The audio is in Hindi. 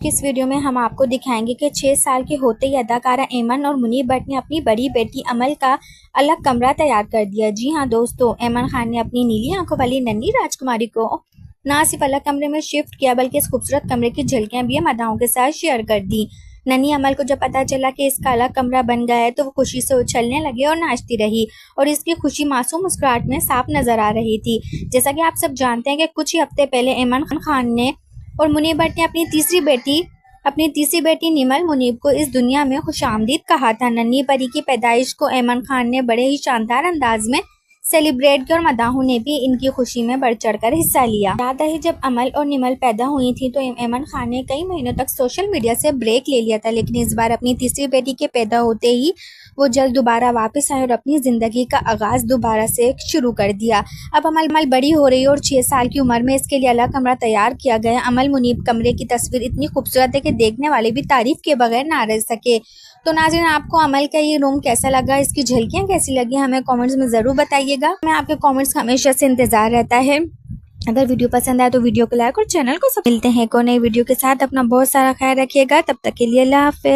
इस वीडियो में हम आपको दिखाएंगे कि 6 साल के होते ही अदाकारा ऐमन और मुनीब भट्ट ने अपनी बड़ी बेटी अमल का अलग कमरा तैयार कर दिया। जी हाँ दोस्तों, ऐमन खान ने अपनी नीली आंखों वाली नन्ही राजकुमारी को ना सिर्फ अलग कमरे में शिफ्ट किया बल्कि इस खूबसूरत कमरे की झलकियां भी अदाओं के साथ शेयर कर दी। नन्ही अमल को जब पता चला कि इसका अलग कमरा बन गया है तो वो खुशी से उछलने लगे और नाचती रही और इसकी खुशी मासूम मुस्कुराहट में साफ नजर आ रही थी। जैसा कि आप सब जानते हैं कि कुछ ही हफ्ते पहले ऐमन खान ने और मुनीब भट्ट ने अपनी तीसरी बेटी निमल मुनीब को इस दुनिया में खुशामदीद कहा था। नन्ही परी की पैदाइश को ऐमन खान ने बड़े ही शानदार अंदाज में सेलिब्रेट किया और मदाहों ने भी इनकी खुशी में बढ़ चढ़कर हिस्सा लिया। याद है जब अमल और निमल पैदा हुई थी तो ऐमन खान ने कई महीनों तक सोशल मीडिया से ब्रेक ले लिया था, लेकिन इस बार अपनी तीसरी बेटी के पैदा होते ही वो जल्द दोबारा वापस आए और अपनी जिंदगी का आगाज दोबारा से शुरू कर दिया। अब अमल बड़ी हो रही है और 6 साल की उम्र में इसके लिए अलग कमरा तैयार किया गया। अमल मुनीब कमरे की तस्वीर इतनी खूबसूरत है कि देखने वाले भी तारीफ के बगैर ना रह सके। तो नाज़रीन, आपको अमल का ये रूम कैसा लगा, इसकी झलकियाँ कैसी लगी, हमें कमेंट्स में ज़रूर बताइएगा। मैं आपके कमेंट्स का हमेशा से इंतज़ार रहता है। अगर वीडियो पसंद आए तो वीडियो को लाइक और चैनल को मिलते हैं को नई वीडियो के साथ। अपना बहुत सारा ख्याल रखिएगा। तब तक के लिए अल्लाह हाफ़िज़।